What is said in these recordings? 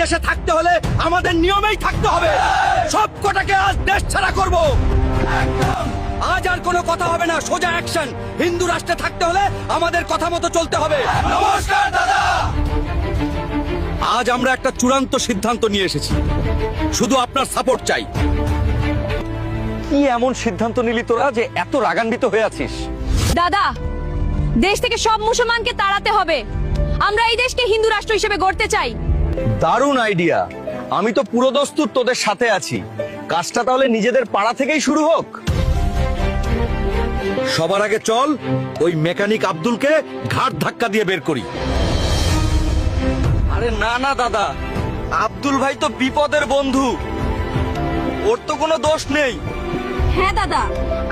দেশে থাকতে হলে আমাদের নিয়মেই থাকতে হবে। সব কটাকে আজ দেশ ছাড়া করব। আজ আর কোনো কথা হবে না, সোজা অ্যাকশন। হিন্দু রাষ্ট্রে থাকতে হলে আমাদের কথা মতো চলতে হবে। নমস্কার দাদা। আজ আমরা একটা চূড়ান্ত সিদ্ধান্ত নিয়ে এসেছি, শুধু আপনার সাপোর্ট চাই। কি এমন সিদ্ধান্ত নিলি তোরা যে এত রাগান্বিত হয়ে আছিস? দাদা, দেশ থেকে সব মুসলমানকে তাড়াতে হবে। আমরা এই দেশকে হিন্দু রাষ্ট্র হিসেবে গড়তে চাই। দারুণ আইডিয়া। আমি তো পুরো দস্তুর তোদের সাথে আছি। কাজটা তাহলে নিজেদের পাড়া থেকেই শুরু হোক। সবার আগে চল ওই মেকানিক আব্দুলকে ঘাট ধাক্কা দিয়ে বের করি। আরে না না দাদা, আব্দুল ভাই তো বিপদের বন্ধু, ওর তো কোনো দোষ নেই। হ্যাঁ দাদা,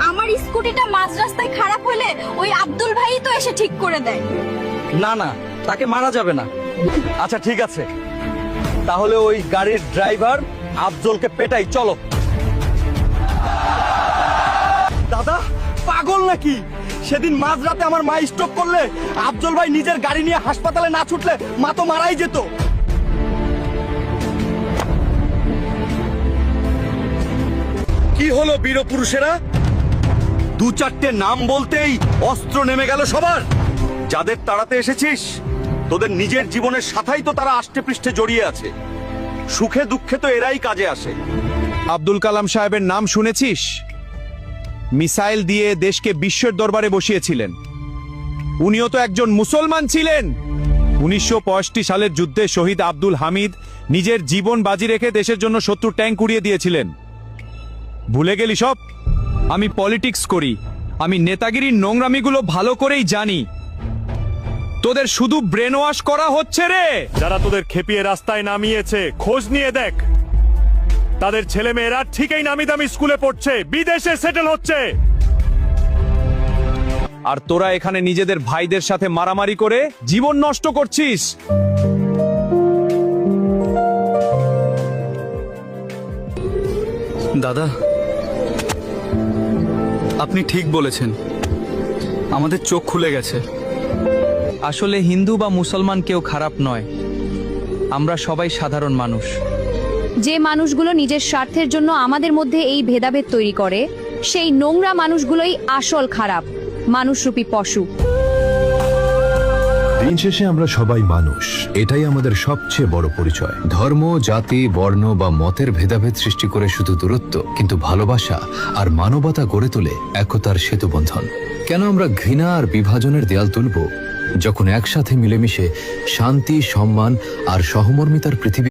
আমার স্কুটিটা মাঝ রাস্তায় খারাপ হলে ওই আব্দুল ভাইই তো এসে ঠিক করে দেয়। না না, তাকে মারা যাবে না। আচ্ছা ঠিক আছে, তাহলে ওই গাড়ির ড্রাইভার আফজলকে পেটাই, চলো। দাদা পাগল নাকি? সেদিন মাঝরাতে আমার মা স্ট্রোক করলে আফজল ভাই নিজের গাড়ি নিয়ে হাসপাতালে না ছুটলে মা তো মারাই যেত। কি হলো বীর পুরুষেরা? দু চারটে নাম বলতেই অস্ত্র নেমে গেল সবার। যাদের তাড়াতে এসেছিস, তোদের নিজের জীবনের সাথেই তো তারা আষ্টে পৃষ্ঠে জড়িয়ে আছে। সুখে দুঃখে তো এরাই কাজে আসে। আব্দুল কালাম সাহেবের নাম শুনেছিস? মিসাইল দিয়ে দেশকে বিশ্বের দরবারে বসিয়েছিলেন। উনিও তো একজন মুসলমান ছিলেন। 1965 সালের যুদ্ধে শহীদ আব্দুল হামিদ নিজের জীবন বাজি রেখে দেশের জন্য 70 ট্যাঙ্ক উড়িয়ে দিয়েছিলেন। ভুলে গেলি সব? আমি পলিটিক্স করি, আমি নেতাগিরির নোংরামিগুলো ভালো করেই জানি। তোদের শুধু ব্রেন ওয়াশ করা হচ্ছে রে। যারা তোদের খেপিয়ে রাস্তায় নামিয়েছে, খোঁজ নিয়ে দেখ। তাদের ছেলে মেয়েরা ঠিকই নামি দামি স্কুলে পড়ছে, বিদেশে সেটেল হচ্ছে। আর তোরা এখানে নিজেদের ভাইদের সাথে মারামারি করে জীবন নষ্ট করছিস। দাদা, আপনি ঠিক বলেছেন, আমাদের চোখ খুলে গেছে। আসলে হিন্দু বা মুসলমান কেউ খারাপ নয়, আমরা সবাই সাধারণ মানুষ। যে মানুষগুলো নিজের স্বার্থের জন্য আমাদের মধ্যে এই ভেদাভেদ তৈরি করে, সেই নোংরা মানুষগুলোই আসল খারাপ, মানুষরূপী পশু। দিন শেষে আমরা সবাই মানুষ, এটাই আমাদের সবচেয়ে বড় পরিচয়। ধর্ম, জাতি, বর্ণ বা মতের ভেদাভেদ সৃষ্টি করে শুধু দূরত্ব, কিন্তু ভালোবাসা আর মানবতা গড়ে তোলে একতার সেতুবন্ধন। কেন আমরা ঘৃণা আর বিভাজনের দেয়াল তুলব, যখন একসাথে মিলেমিশে শান্তি, সম্মান আর সহমর্মিতার পৃথিবী